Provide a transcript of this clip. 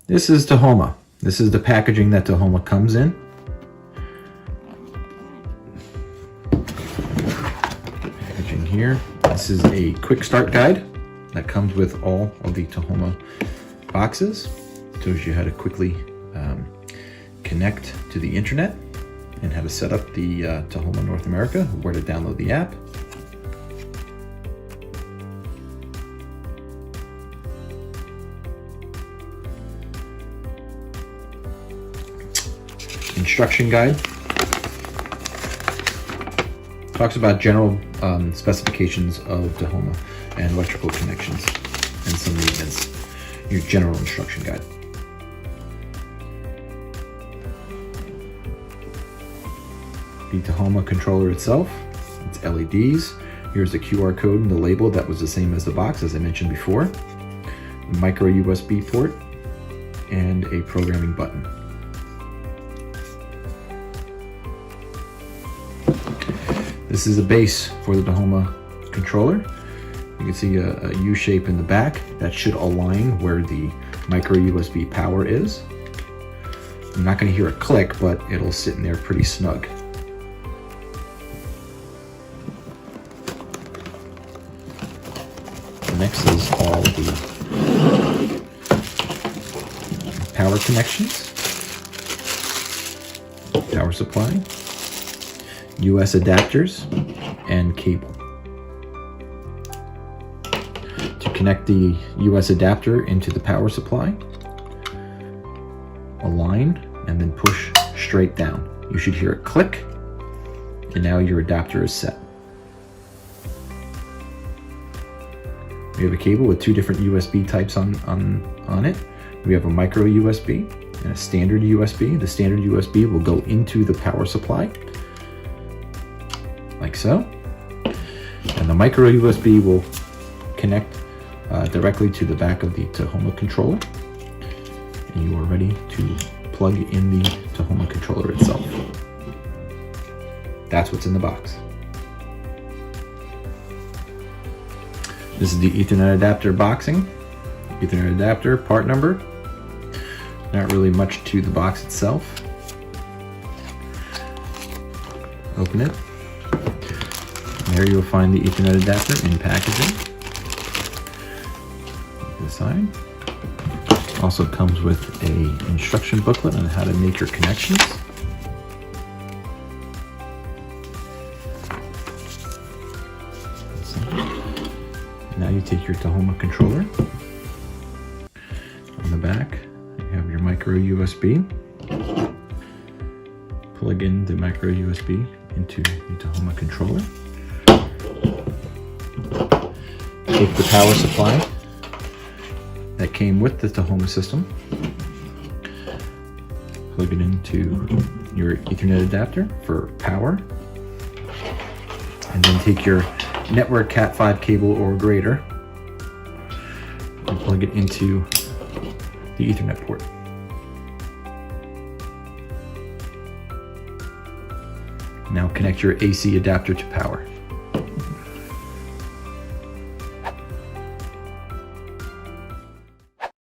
This is TaHoma. This is the packaging that TaHoma comes in. Packaging here. This is a quick start guide that comes with all of the TaHoma boxes. Shows you how to quickly connect to the internet and how to set up the TaHoma North America, where to download the app. Instruction guide. Talks about general specifications of TaHoma and electrical connections and some maintenance. Your general instruction guide. The TaHoma controller itself, it's LEDs. Here's the QR code and the label that was the same as the box, as I mentioned before. A micro USB port and a programming button. This is a base for the TaHoma controller. You can see a U shape in the back that should align where the micro USB power is. I'm not going to hear a click, but it'll sit in there pretty snug. Next is all the power connections, power supply, US adapters, and cable. To connect the US adapter into the power supply, align and then push straight down. You should hear a click, and now your adapter is set. We have a cable with two different USB types on it. We have a micro USB and a standard USB. The standard USB will go into the power supply, like so. And the micro USB will connect directly to the back of the TaHoma controller. And you are ready to plug in the TaHoma controller itself. That's what's in the box. This is the Ethernet adapter boxing. Ethernet adapter, part number. Not really much to the box itself. Open it. There you will find the Ethernet adapter in packaging. This side. Also comes with an instruction booklet on how to make your connections. Now you take your TaHoma controller. On the back, you have your micro USB. Plug in the micro USB into the TaHoma controller. Take the power supply that came with the TaHoma system. Plug it into your Ethernet adapter for power. And then take your network Cat 5 cable or greater and plug it into the Ethernet port. Now connect your AC adapter to power.